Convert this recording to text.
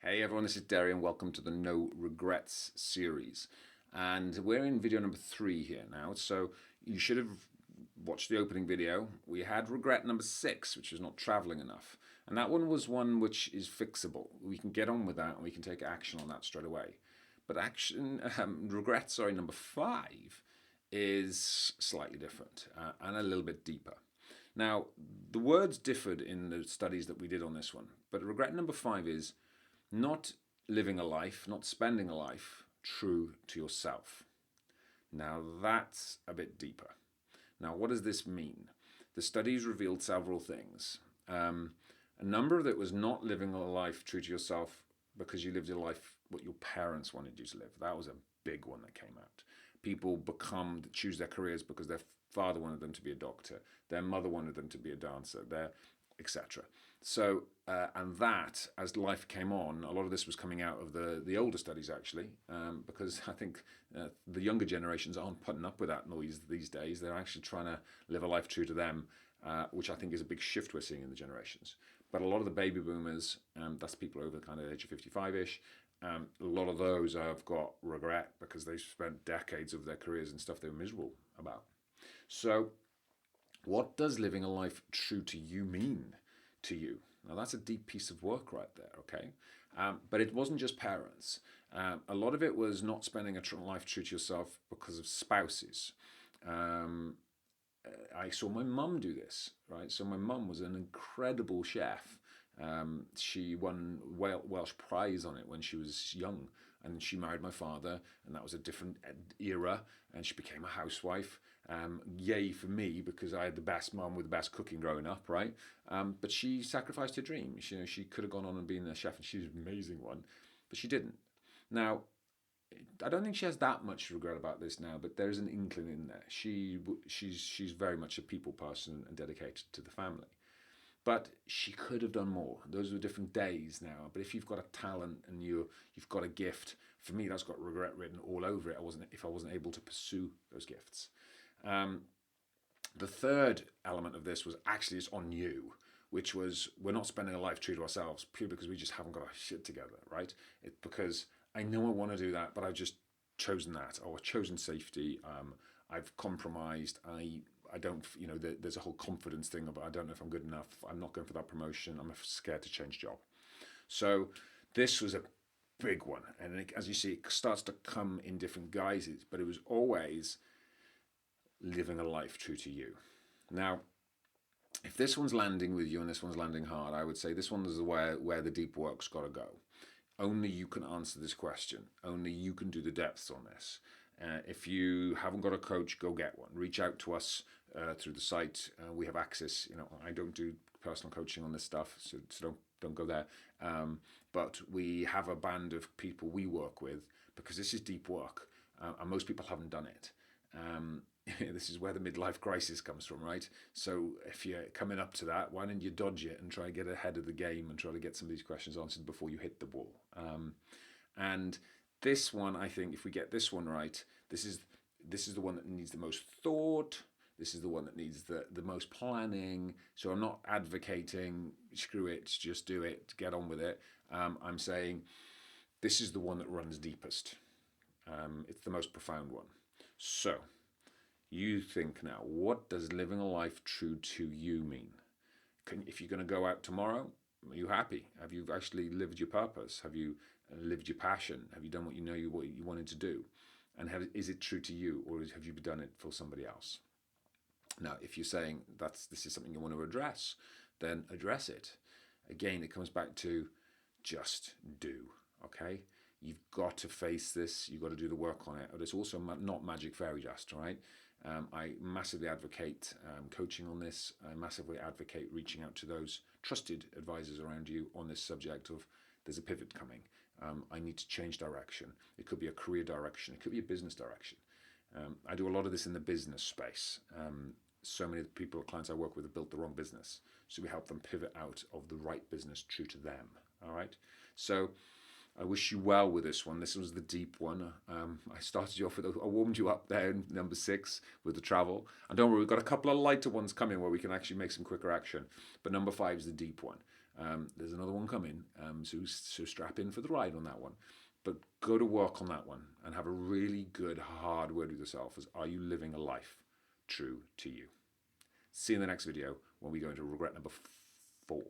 Hey everyone, this is Deri and welcome to the No Regrets series. And we're in video number 3 here now. So you should have watched the opening video. We had regret number 6, which was not traveling enough. And that one was one which is fixable. We can get on with that and we can take action on that straight away. But regret, number 5 is slightly different and a little bit deeper. Now, the words differed in the studies that we did on this one, but regret number 5 is not living a life, not spending a life true to yourself. Now that's a bit deeper. Now, what does this mean? The studies revealed several things. A number of it was not living a life true to yourself because you lived your life what your parents wanted you to live. That was a big one that came out. People choose their careers because their father wanted them to be a doctor, their mother wanted them to be a dancer, etc. So, and that, as life came on, a lot of this was coming out of the older studies actually, because I think the younger generations aren't putting up with that noise these days. They're actually trying to live a life true to them, which I think is a big shift we're seeing in the generations. But a lot of the baby boomers, that's people over the kind of age of 55-ish, a lot of those have got regret because they've spent decades of their careers and stuff they were miserable about. So what does living a life true to you mean to you? Now that's a deep piece of work right there, okay? But it wasn't just parents. A lot of it was not spending a life true to yourself because of spouses. I saw my mum do this, right? So my mum was an incredible chef. She won Welsh prize on it when she was young, and she married my father, and that was a different era, and she became a housewife. Yay for me because I had the best mum with the best cooking growing up, right? But she sacrificed her dream. She could have gone on and been a chef, and she was an amazing one, but she didn't. Now, I don't think she has that much regret about this now, but there's an inkling in there. She's very much a people person and dedicated to the family. But she could have done more. Those were different days now. But if you've got a talent and you've got a gift, for me that's got regret written all over it. If I wasn't able to pursue those gifts. The third element of this was actually it's on you, which was we're not spending a life true to ourselves purely because we just haven't got our shit together, right? It's because I know I want to do that, but I've just chosen that, or I've chosen safety. I've compromised. I don't, there's a whole confidence thing about I don't know if I'm good enough. I'm not going for that promotion. I'm scared to change job. So this was a big one, and as you see, it starts to come in different guises, but it was always living a life true to you. Now, if this one's landing with you and this one's landing hard, I would say this one is where the deep work's got to go. Only you can answer this question. Only you can do the depths on this. If you haven't got a coach, go get one. Reach out to us through the site. We have access. I don't do personal coaching on this stuff, so don't go there. But we have a band of people we work with because this is deep work, and most people haven't done it. This is where the midlife crisis comes from, right? So if you're coming up to that, why don't you dodge it and try to get ahead of the game and try to get some of these questions answered before you hit the wall? And this one, I think, if we get this one right, this is the one that needs the most thought. This is the one that needs the most planning. So I'm not advocating, screw it, just do it, get on with it. I'm saying this is the one that runs deepest. It's the most profound one. So you think now, what does living a life true to you mean? If you're going to go out tomorrow, are you happy? Have you actually lived your purpose? Have you lived your passion? Have you done what you wanted to do? And is it true to you, or have you done it for somebody else? Now, if you're saying this is something you want to address, then address it. Again, it comes back to just do, okay? You've got to face this. You've got to do the work on it. But it's also not magic fairy dust, right? I massively advocate coaching on this. I massively advocate reaching out to those trusted advisors around you on this subject of there's a pivot coming. I need to change direction. It could be a career direction. It could be a business direction. I do a lot of this in the business space. So many of the clients I work with have built the wrong business. So we help them pivot out of the right business true to them. All right. So I wish you well with this one. This was the deep one. I started you off with, I warmed you up there in number 6 with the travel. And don't worry, we've got a couple of lighter ones coming where we can actually make some quicker action. But number 5 is the deep one. There's another one coming, so strap in for the ride on that one. But go to work on that one and have a really good, hard word with yourself as, are you living a life true to you? See you in the next video when we go into regret number 4.